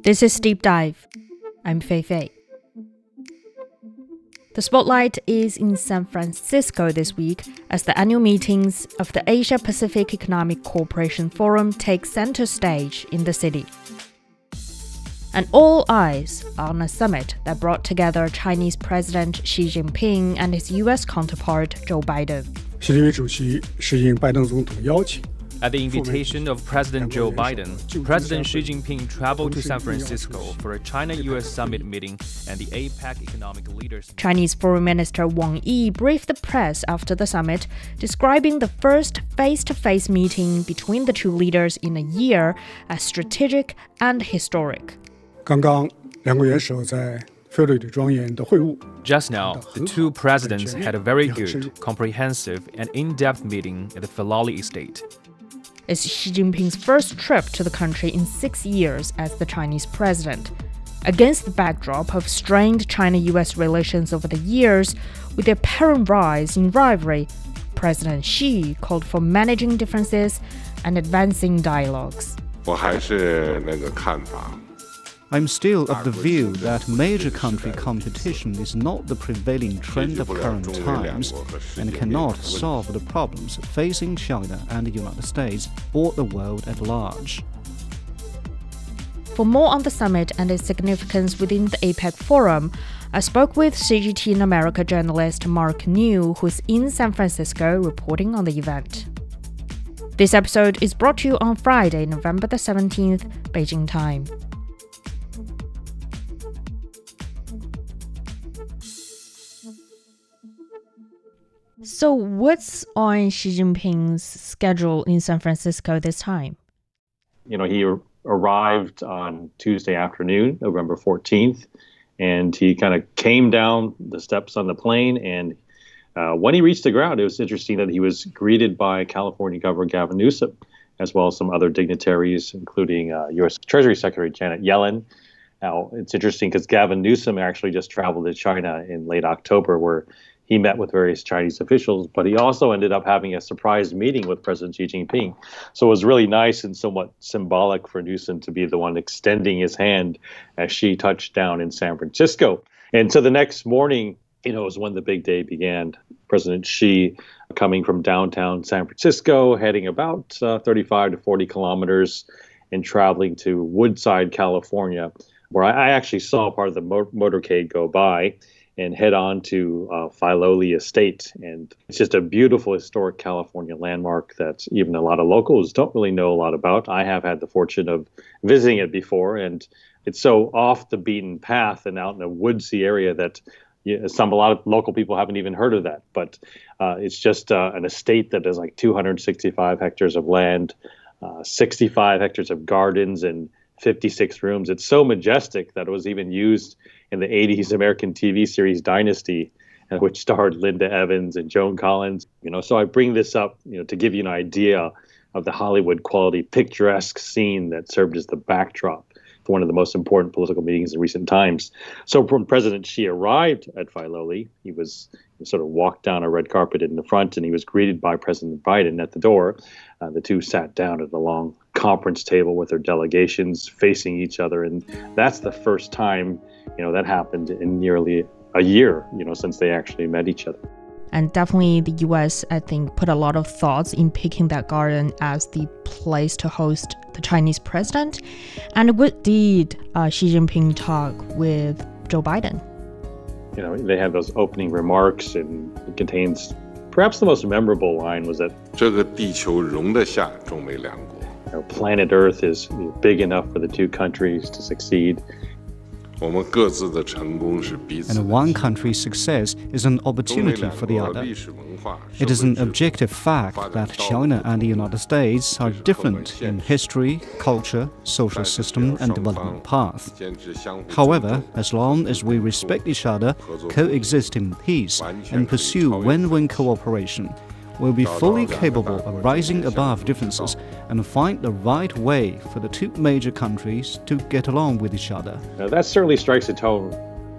This is Deep Dive. I'm Fei Fei. The spotlight is in San Francisco this week as the annual meetings of the Asia-Pacific Economic Cooperation Forum take center stage in the city. And all eyes are on a summit that brought together Chinese President Xi Jinping and his U.S. counterpart Joe Biden. 习近平主席是应拜登总统邀请 At the invitation of President Joe Biden, President Xi Jinping traveled to San Francisco for a China-US summit meeting and the APEC economic leaders. Chinese Foreign Minister Wang Yi briefed the press after the summit, describing the first face-to-face meeting between the two leaders in a year as strategic and historic. 刚刚两国元首在 Just now, the two presidents had a very good, comprehensive, and in-depth meeting at the Filali estate. It's Xi Jinping's first trip to the country in 6 years as the Chinese president. Against the backdrop of strained China-US relations over the years, with the apparent rise in rivalry, President Xi called for managing differences and advancing dialogues. 我还是那个看法。 I'm still of the view that major country competition is not the prevailing trend of current times and cannot solve the problems facing China and the United States or the world at large. For more on the summit and its significance within the APEC forum, I spoke with CGTN America journalist Mark Niu, who's in San Francisco reporting on the event. This episode is brought to you on Friday, November the 17th, Beijing time. So what's on Xi Jinping's schedule in San Francisco this time? You know, he arrived on Tuesday afternoon, November 14th, and he kind of came down the steps on the plane. And when he reached the ground, it was interesting that he was greeted by California Governor Gavin Newsom, as well as some other dignitaries, including U.S. Treasury Secretary Janet Yellen. Now, it's interesting because Gavin Newsom actually just traveled to China in late October, where he met with various Chinese officials, but he also ended up having a surprise meeting with President Xi Jinping. So it was really nice and somewhat symbolic for Newsom to be the one extending his hand as Xi touched down in San Francisco. And so the next morning, was when the big day began. President Xi coming from downtown San Francisco, heading about 35 to 40 kilometers and traveling to Woodside, California, where I actually saw part of the motorcade go by, and head on to Filoli Estate. And it's just a beautiful historic California landmark that even a lot of locals don't really know a lot about. I have had the fortune of visiting it before, and it's so off the beaten path and out in a woodsy area that a lot of local people haven't even heard of that. But it's just an estate that has like 265 hectares of land, 65 hectares of gardens, and 56 rooms. It's so majestic that it was even used in the 80s American TV series Dynasty, which starred Linda Evans and Joan Collins. So I bring this up, to give you an idea of the Hollywood quality picturesque scene that served as the backdrop for one of the most important political meetings in recent times. So when President Xi arrived at Filoli, he sort of walked down a red carpet in the front, and he was greeted by President Biden at the door. The two sat down at a long conference table with their delegations facing each other, and that's the first time that happened in nearly a year, since they actually met each other. And definitely the U.S., I think, put a lot of thoughts in picking that garden as the place to host the Chinese president. And what did Xi Jinping talk with Joe Biden? They had those opening remarks, and it contains perhaps the most memorable line was that 这个地球容得下中美两国。Planet Earth is big enough for the two countries to succeed. 我们各自的成功是彼此。 And one country's success is an opportunity for the other. It is an objective fact that China and the United States are different in history, culture, social system, and development path. However, as long as we respect each other, coexist in peace, and pursue win-win cooperation, we'll be fully capable of rising above differences and find the right way for the two major countries to get along with each other. Now, that certainly strikes a tone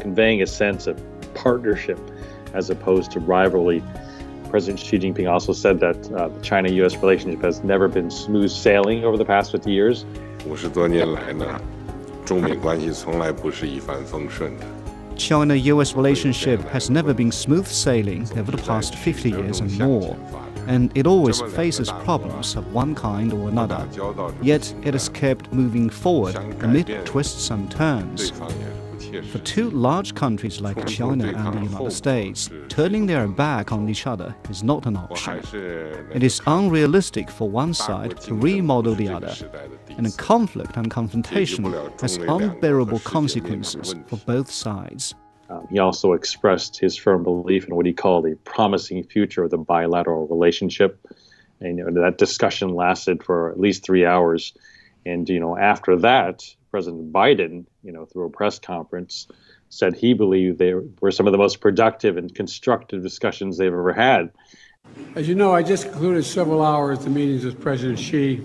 conveying a sense of partnership as opposed to rivalry. President Xi Jinping also said that the China-U.S. relationship has never been smooth sailing over the past 50 years. 50多年来呢，中美关系从来不是一帆风顺的。 China-US relationship has never been smooth sailing over the past 50 years and more, and it always faces problems of one kind or another. Yet it has kept moving forward amid twists and turns. For two large countries like China and the United States, turning their back on each other is not an option. It is unrealistic for one side to remodel the other, and a conflict and confrontation has unbearable consequences for both sides. He also expressed his firm belief in what he called a promising future of the bilateral relationship. And that discussion lasted for at least 3 hours. And after that, President Biden, through a press conference, said he believed they were some of the most productive and constructive discussions they've ever had. As you know, I just concluded several hours of meetings with President Xi,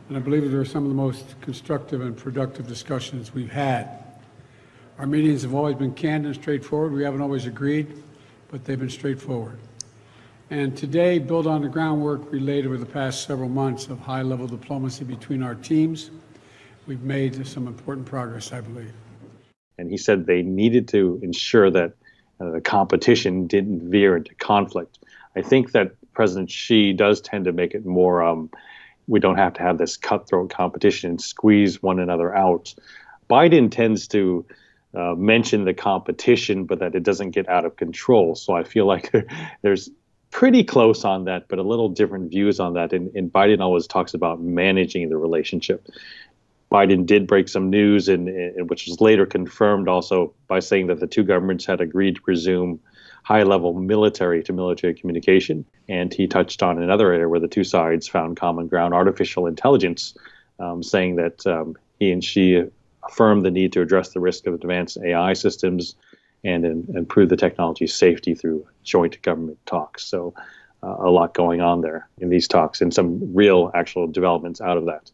and I believe they were some of the most constructive and productive discussions we've had. Our meetings have always been candid and straightforward. We haven't always agreed, but they've been straightforward. And today, build on the groundwork we laid over the past several months of high-level diplomacy between our teams. We've made some important progress, I believe. And he said they needed to ensure that the competition didn't veer into conflict. I think that President Xi does tend to make it more, we don't have to have this cutthroat competition and squeeze one another out. Biden tends to mention the competition, but that it doesn't get out of control. So I feel like there's pretty close on that, but a little different views on that. And Biden always talks about managing the relationship. Biden did break some news, which was later confirmed also by saying that the two governments had agreed to resume high-level military-to-military communication. And he touched on another area where the two sides found common ground, artificial intelligence, saying that he and Xi affirmed the need to address the risk of advanced AI systems and improve the technology's safety through joint government talks. So a lot going on there in these talks and some real actual developments out of that.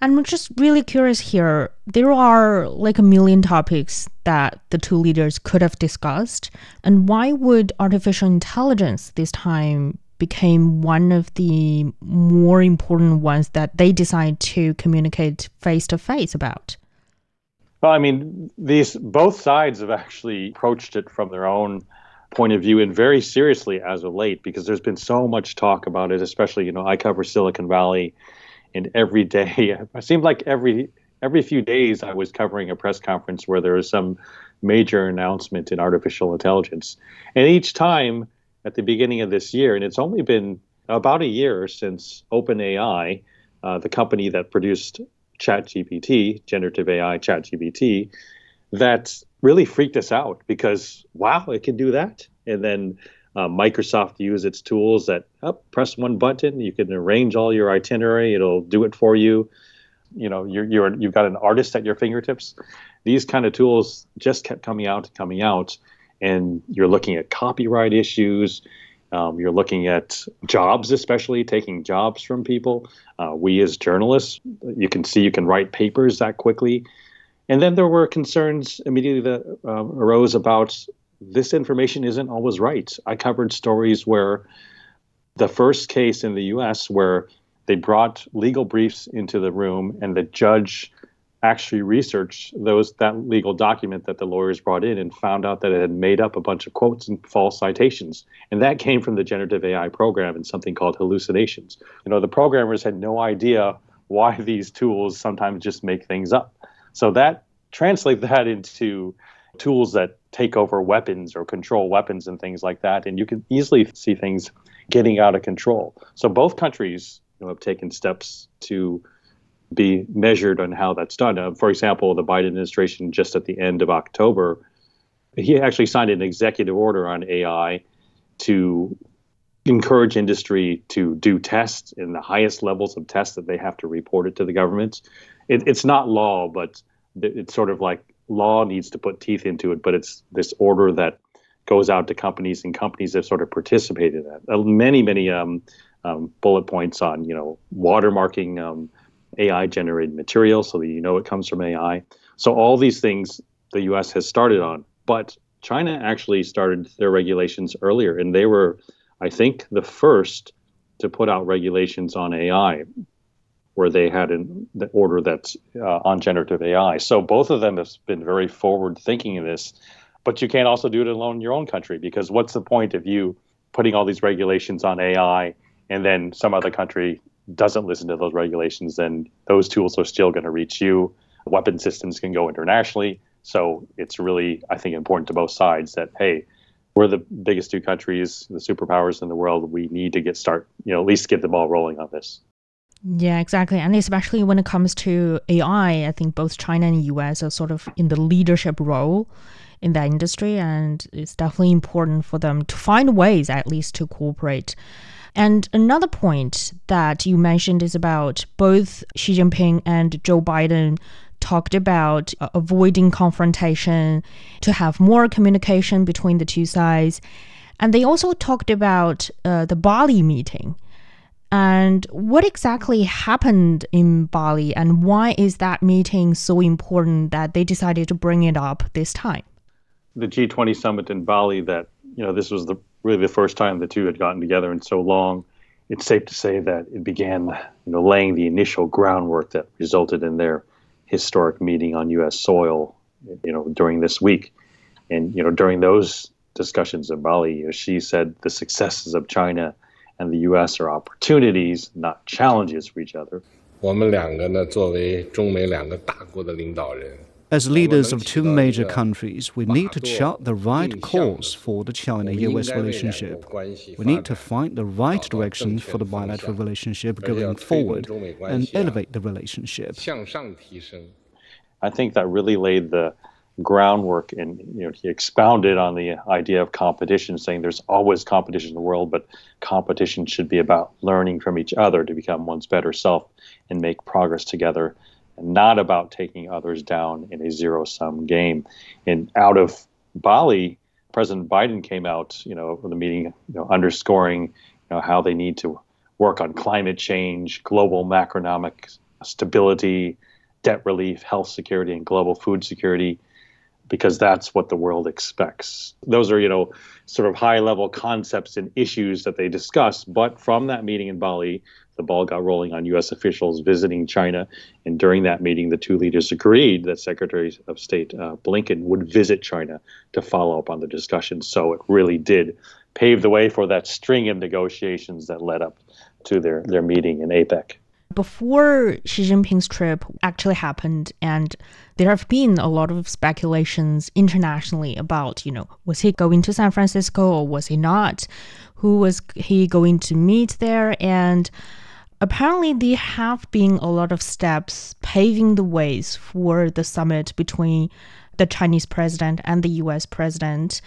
I'm just really curious here. There are like a million topics that the two leaders could have discussed. And why would artificial intelligence this time became one of the more important ones that they decide to communicate face-to-face about? Well, I mean, both sides have actually approached it from their own point of view and very seriously as of late, because there's been so much talk about it, especially, I cover Silicon Valley, and every day, it seemed like every few days I was covering a press conference where there was some major announcement in artificial intelligence. And each time at the beginning of this year, and it's only been about a year since OpenAI, the company that produced ChatGPT, generative AI ChatGPT, that really freaked us out because, wow, it can do that. And then Microsoft used its tools that press one button, you can arrange all your itinerary, it'll do it for you. You've got an artist at your fingertips. These kind of tools just kept coming out, and you're looking at copyright issues. You're looking at jobs, especially taking jobs from people. We as journalists, you can write papers that quickly. And then there were concerns immediately that arose about this information isn't always right. I covered stories where the first case in the U.S. where they brought legal briefs into the room and the judge actually researched that legal document that the lawyers brought in and found out that it had made up a bunch of quotes and false citations. And that came from the generative AI program and something called hallucinations. The programmers had no idea why these tools sometimes just make things up. So translate that into tools that take over weapons or control weapons and things like that. And you can easily see things getting out of control. So both countries have taken steps to be measured on how that's done. For example, the Biden administration just at the end of October, he actually signed an executive order on AI to encourage industry to do tests in the highest levels of tests that they have to report it to the government. It's not law, but it's sort of like law needs to put teeth into it, but it's this order that goes out to companies, and companies have sort of participated in that. Many bullet points on, watermarking AI-generated material so that it comes from AI. So all these things the U.S. has started on, but China actually started their regulations earlier, and they were, I think, the first to put out regulations on AI, where they had the order that's on generative AI. So both of them have been very forward thinking in this, but you can't also do it alone in your own country, because what's the point of you putting all these regulations on AI and then some other country doesn't listen to those regulations? Then those tools are still going to reach you. Weapon systems can go internationally. So it's really, I think, important to both sides that, hey, we're the biggest two countries, the superpowers in the world. We need to at least get the ball rolling on this. Yeah, exactly. And especially when it comes to AI, I think both China and US are sort of in the leadership role in that industry. And it's definitely important for them to find ways, at least, to cooperate. And another point that you mentioned is about both Xi Jinping and Joe Biden talked about avoiding confrontation, to have more communication between the two sides. And they also talked about the Bali meeting. And what exactly happened in Bali, and why is that meeting so important that they decided to bring it up this time? The G20 summit in Bali, that, this was really the first time the two had gotten together in so long. It's safe to say that it began, laying the initial groundwork that resulted in their historic meeting on U.S. soil, during this week. And, during those discussions in Bali, Xi said the successes of China and the U.S. are opportunities, not challenges for each other. As leaders of two major countries, we need to chart the right course for the China-US relationship. We need to find the right direction for the bilateral relationship going forward and elevate the relationship. I think that really laid the groundwork, and he expounded on the idea of competition, saying there's always competition in the world, but competition should be about learning from each other to become one's better self and make progress together, and not about taking others down in a zero-sum game. And out of Bali, President Biden came out, with the meeting, underscoring, how they need to work on climate change, global macroeconomic stability, debt relief, health security, and global food security, because that's what the world expects. Those are, sort of high-level concepts and issues that they discuss. But from that meeting in Bali, the ball got rolling on U.S. officials visiting China. And during that meeting, the two leaders agreed that Secretary of State Blinken would visit China to follow up on the discussion. So it really did pave the way for that string of negotiations that led up to their meeting in APEC. Before Xi Jinping's trip actually happened, and there have been a lot of speculations internationally about, was he going to San Francisco or was he not? Who was he going to meet there? And apparently there have been a lot of steps paving the ways for the summit between the Chinese president and the US president.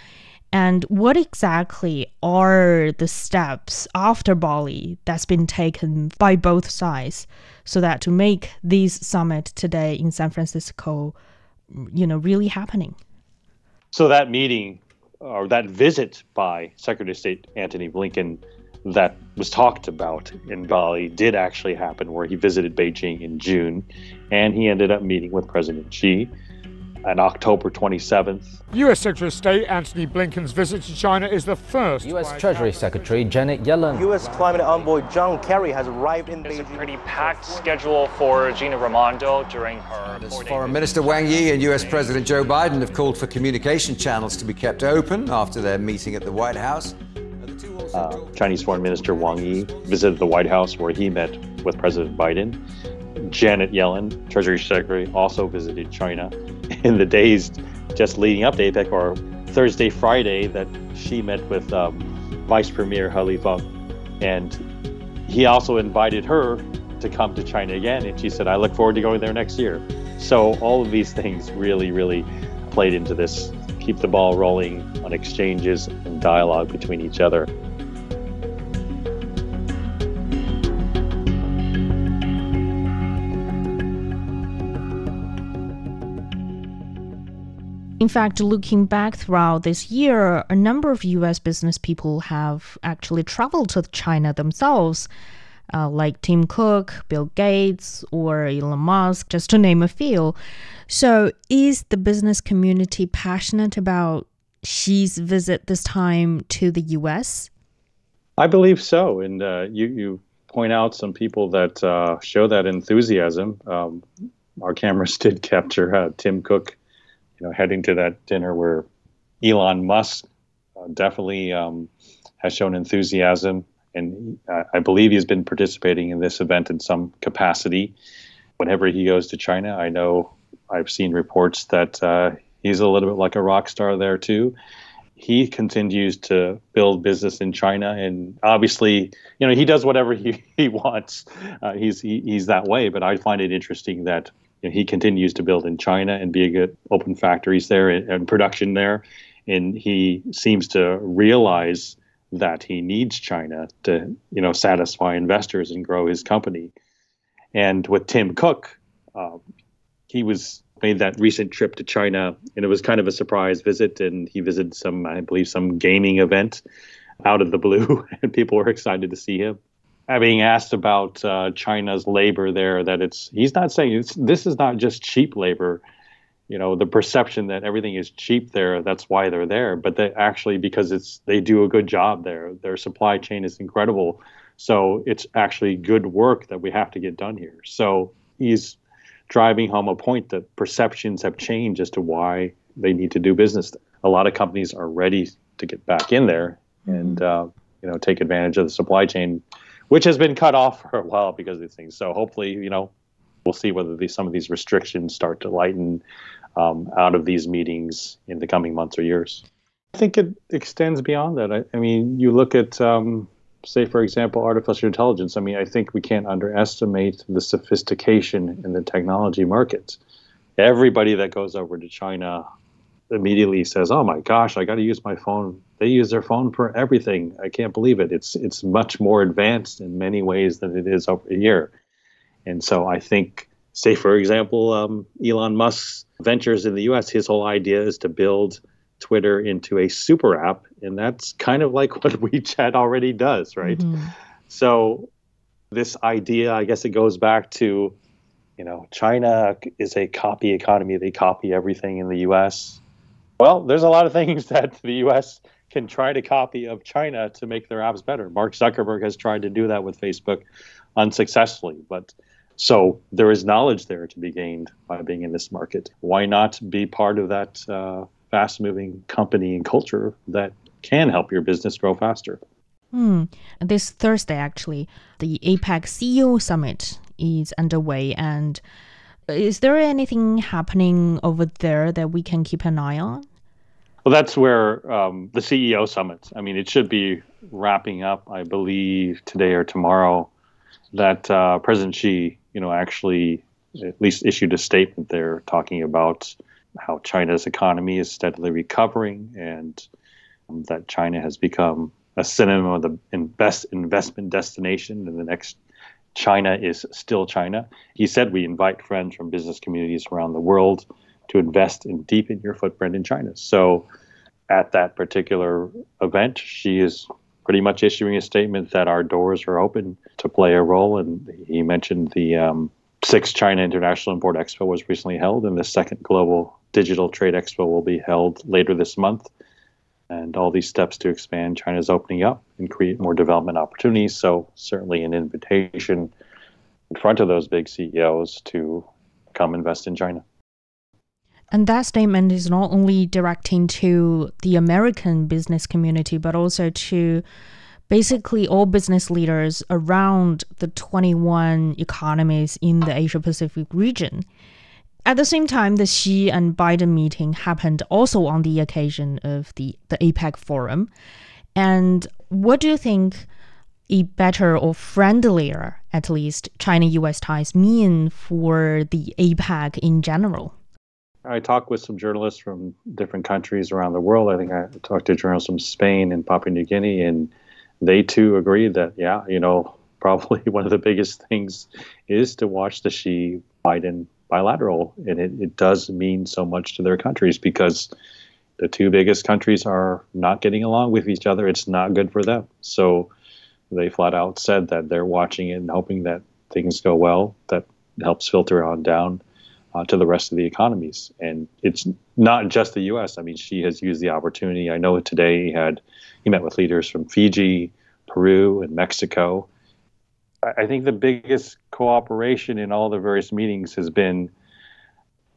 And what exactly are the steps after Bali that's been taken by both sides so that to make this summit today in San Francisco, really happening? So that meeting, or that visit by Secretary of State Antony Blinken that was talked about in Bali did actually happen, where he visited Beijing in June, and he ended up meeting with President Xi on October 27th. U.S. Secretary of State Antony Blinken's visit to China is the first. U.S. Treasury Secretary Janet Yellen. U.S. Climate Envoy John Kerry has arrived in Beijing. It's a pretty packed schedule for Gina Raimondo during her Foreign Minister Wang Yi and U.S. President Joe Biden have called for communication channels to be kept open after their meeting at the White House. Chinese Foreign Minister Wang Yi visited the White House, where he met with President Biden. Janet Yellen, Treasury Secretary, also visited China in the days just leading up to APEC, or Thursday, Friday, that she met with Vice Premier He Lifeng. And he also invited her to come to China again. And she said, I look forward to going there next year. So all of these things really, really played into this. Keep the ball rolling on exchanges and dialogue between each other. In fact, looking back throughout this year, a number of U.S. business people have actually traveled to China themselves, like Tim Cook, Bill Gates, or Elon Musk, just to name a few. So is the business community passionate about Xi's visit this time to the U.S.? I believe so. And you point out some people that show that enthusiasm. Our cameras did capture Tim Cook, heading to that dinner where Elon Musk definitely has shown enthusiasm. And I believe he's been participating in this event in some capacity. Whenever he goes to China, I know I've seen reports that he's a little bit like a rock star there too. He continues to build business in China, and obviously, he does whatever he wants. He's that way. But I find it interesting that he continues to build in China and be a good open factories there and production there, and he seems to realize that he needs China to satisfy investors and grow his company. And with Tim Cook, he made that recent trip to China, and it was kind of a surprise visit. And he visited some gaming event out of the blue, and people were excited to see him. Being asked about China's labor there, he's not saying this is not just cheap labor. The perception that everything is cheap there, that's why they're there. But they actually, because they do a good job there. Their supply chain is incredible. So it's actually good work that we have to get done here. So he's driving home a point that perceptions have changed as to why they need to do business there. A lot of companies are ready to get back in there and take advantage of the supply chain, which has been cut off for a while because of these things. So hopefully, we'll see whether some of these restrictions start to lighten out of these meetings in the coming months or years. I think it extends beyond that. I mean, you look at say, for example, artificial intelligence. I mean, I think we can't underestimate the sophistication in the technology market. Everybody that goes over to China immediately says, oh my gosh, I got to use my phone. They use their phone for everything. I can't believe it. It's much more advanced in many ways than it is over here. And so I think, say, for example, Elon Musk's ventures in the U.S., his whole idea is to build Twitter into a super app, and that's kind of like what WeChat already does, right? Mm-hmm. So this idea, I guess it goes back to, China is a copy economy. They copy everything in the U.S. Well, there's a lot of things that the U.S. can try to copy of China to make their apps better. Mark Zuckerberg has tried to do that with Facebook unsuccessfully, but so there is knowledge there to be gained by being in this market. Why not be part of that fast-moving company and culture that can help your business grow faster? This Thursday, actually, the APEC CEO Summit is underway. And is there anything happening over there that we can keep an eye on? Well, that's where the CEO Summit, I mean, it should be wrapping up, I believe, today or tomorrow, that President Xi, actually at least issued a statement there talking about how China's economy is steadily recovering and that China has become a synonym of the best investment destination, and the next China is still China. He said, we invite friends from business communities around the world to invest and deepen your footprint in China. So at that particular event, Xi is pretty much issuing a statement that our doors are open to play a role. And he mentioned the 6th China International Import Expo was recently held, and the 2nd Global Digital Trade Expo will be held later this month. And all these steps to expand China's opening up and create more development opportunities. So certainly an invitation in front of those big CEOs to come invest in China. And that statement is not only directing to the American business community, but also to basically all business leaders around the 21 economies in the Asia-Pacific region. At the same time, the Xi and Biden meeting happened also on the occasion of the APEC forum. And what do you think a better or friendlier, at least, China-US ties mean for the APEC in general? I talked with some journalists from different countries around the world. I think I talked to journalists from Spain and Papua New Guinea, and they too agreed that, probably one of the biggest things is to watch the Xi-Biden bilateral. And it does mean so much to their countries because the two biggest countries are not getting along with each other. It's not good for them. So they flat out said that they're watching it and hoping that things go well, that helps filter on down to the rest of the economies. And it's not just the U.S. I mean, Xi has used the opportunity. I know today he met with leaders from Fiji, Peru, and Mexico. I think the biggest cooperation in all the various meetings has been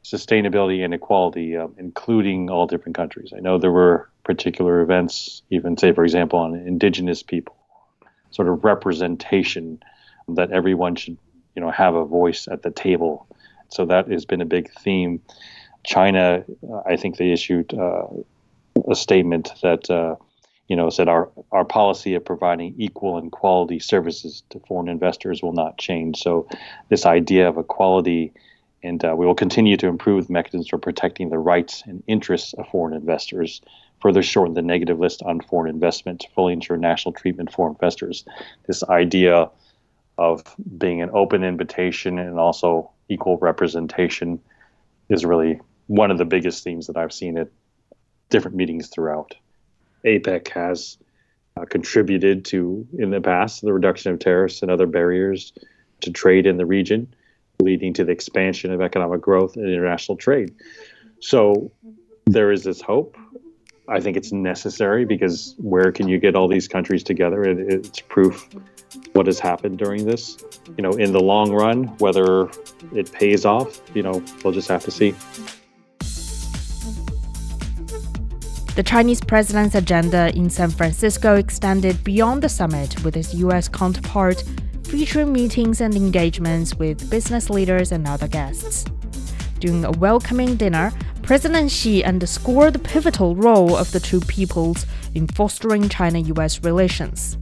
sustainability and equality, including all different countries. I know there were particular events, even say, for example, on indigenous people, sort of representation that everyone should, have a voice at the table. So that has been a big theme. China, I think they issued a statement that, said our policy of providing equal and quality services to foreign investors will not change. So this idea of equality, and we will continue to improve mechanisms for protecting the rights and interests of foreign investors, further shorten the negative list on foreign investment, fully ensure national treatment for investors. This idea of being an open invitation and also equal representation is really one of the biggest themes that I've seen at different meetings throughout. APEC has contributed to, in the past, the reduction of tariffs and other barriers to trade in the region, leading to the expansion of economic growth and international trade. So there is this hope. I think it's necessary because where can you get all these countries together? It's proof what has happened during this. In the long run, whether it pays off, we'll just have to see. The Chinese president's agenda in San Francisco extended beyond the summit with his U.S. counterpart, featuring meetings and engagements with business leaders and other guests. During a welcoming dinner, President Xi underscored the pivotal role of the two peoples in fostering China-US relations.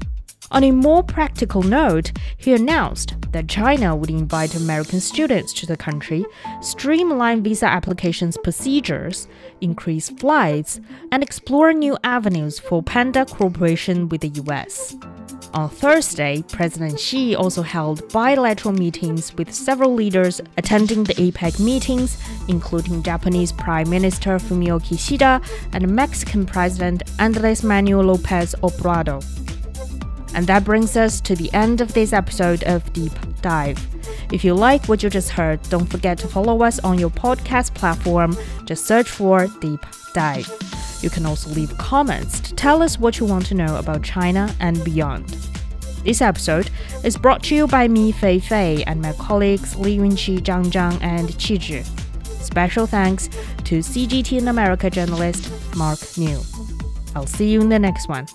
On a more practical note, he announced that China would invite American students to the country, streamline visa applications procedures, increase flights, and explore new avenues for panda cooperation with the US. On Thursday, President Xi also held bilateral meetings with several leaders attending the APEC meetings, including Japanese Prime Minister Fumio Kishida and Mexican President Andrés Manuel López Obrador. And that brings us to the end of this episode of Deep Dive. If you like what you just heard, don't forget to follow us on your podcast platform. Just search for Deep Dive. You can also leave comments to tell us what you want to know about China and beyond. This episode is brought to you by me, Fei Fei, and my colleagues Li Yunqi, Zhang Zhang, and Qi Zhi. Special thanks to CGTN America journalist Mark Niu. I'll see you in the next one.